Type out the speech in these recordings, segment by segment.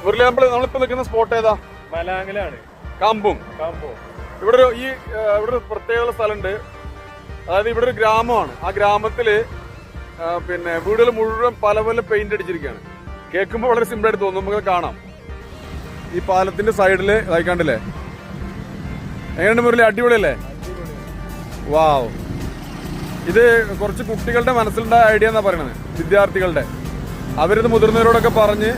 നമ്മളിപ്പോ നിൽക്കുന്ന സ്പോട്ട് ഏതാ? മലാങ്ങലാണ്. കാമ്പും. ഇവിടെ ഒരു പ്രത്യേക സ്ഥലമുണ്ട്. അതായത് ഇവിടെ ഒരു ഗ്രാമമാണ്. ആ ഗ്രാമത്തില് പിന്നെ വീടുകൾ മുഴുവൻ പല പല പെയിന്റ് അടിച്ചിരിക്കുകയാണ്. കേൾക്കുമ്പോൾ വളരെ സിമ്പിൾ ആയിട്ട് തോന്നും. നമുക്ക് കാണാം. ഈ പാലത്തിന്റെ സൈഡില് കണ്ടില്ലേ? എങ്ങനെയുണ്ട് മുരളി? അടിപൊളിയല്ലേ? വാവ്. ഇത് കുറച്ച് കുട്ടികളുടെ മനസ്സിലുണ്ടായ ഐഡിയ എന്നാ പറയണത്, വിദ്യാർത്ഥികളുടെ. അവരിത് മുതിർന്നവരോടൊക്കെ പറഞ്ഞ്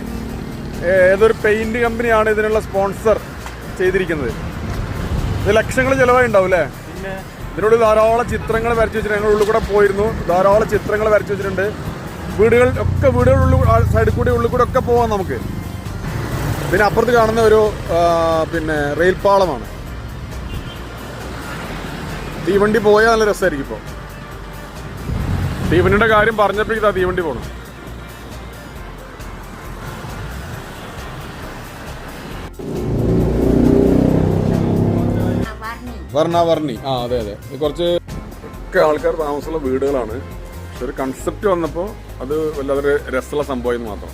ഏതൊരു പെയിന്റ് കമ്പനിയാണ് ഇതിനുള്ള സ്പോൺസർ ചെയ്തിരിക്കുന്നത്. ഇത് ലക്ഷങ്ങൾ ചിലവായി ഉണ്ടാവും അല്ലേ? ഇതിനോട് ധാരാളം ചിത്രങ്ങൾ വരച്ചു വെച്ചിട്ടുണ്ട്. ഞങ്ങൾ ഉള്ളിൽ കൂടെ പോയിരുന്നു. ധാരാളം ചിത്രങ്ങൾ വരച്ചു വെച്ചിട്ടുണ്ട്. വീടുകളുള്ളിൽ സൈഡിൽ കൂടി ഉള്ളിൽ കൂടെ ഒക്കെ പോവാം നമുക്ക്. പിന്നെ അപ്പുറത്ത് കാണുന്ന ഒരു റെയിൽപാളമാണ്. തീവണ്ടി പോയാൽ നല്ല രസമായിരിക്കും. ഇപ്പോൾ തീവണ്ടിയുടെ കാര്യം പറഞ്ഞപ്പോഴേക്കും തീവണ്ടി പോകണം. വർണ്ണി. അതെ അതെ. കുറച്ച് ഒക്കെ ആൾക്കാർ താമസമുള്ള വീടുകളാണ്. പക്ഷെ ഒരു കൺസെപ്റ്റ് വന്നപ്പോൾ അത് വല്ലാതെ രസമുള്ള സംഭവം മാത്രം.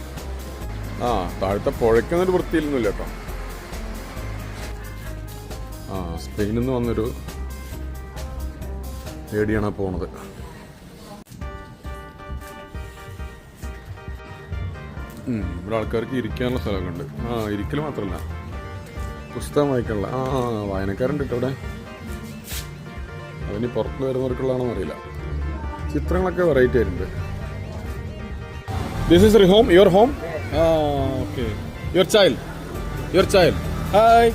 താഴത്തെ പുഴയ്ക്കുന്നൊരു വൃത്തിയിലൊന്നുമില്ല കേട്ടോ. സ്പെയിനിൽ നിന്ന് വന്നൊരു ഏടിയാണ് പോണത്. ഇവിടെ ആൾക്കാർക്ക് ഇരിക്കാനുള്ള സ്ഥലമൊക്കെ ഉണ്ട്. ഇരിക്കൽ മാത്രമല്ല, പുസ്തകം വായിക്കാനുള്ള വായനക്കാരുണ്ട് കേട്ടോ ഇവിടെ. അതിന് പുറത്ത് വരുന്നവർക്കുള്ളതാണോ അറിയില്ല. ചിത്രങ്ങളൊക്കെ വെറൈറ്റി ആയിട്ടുണ്ട്. This is home, your home. Okay. Your child. Hi.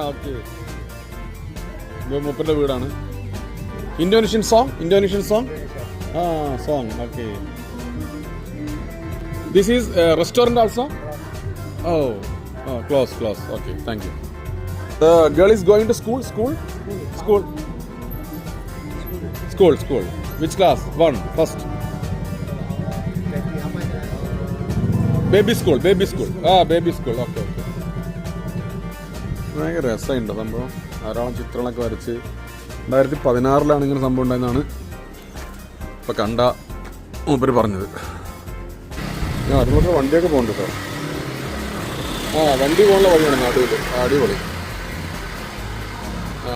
Okay. മൂപ്പരുടെ വീടാണ്. Indonesian song. Song. Okay. This is restaurant also. Close. Okay, thank you. The girl is going to school. Which class? 1, first. Baby school. Baby school. Okay. ഭയങ്കര രസമുണ്ട് സംഭവം. ധാരാളം ചിത്രങ്ങളൊക്കെ വരച്ച് 2016 ഇങ്ങനെ സംഭവം ഉണ്ടായെന്നാണ് ഇപ്പം കണ്ട മൂപ്പര് പറഞ്ഞത്. അതുകൊണ്ട് വണ്ടിയൊക്കെ പോകുന്നുണ്ട് കേട്ടോ. വണ്ടി പോകാനുള്ള വഴിയാണ് നടുവിൽ. അടിപൊളി.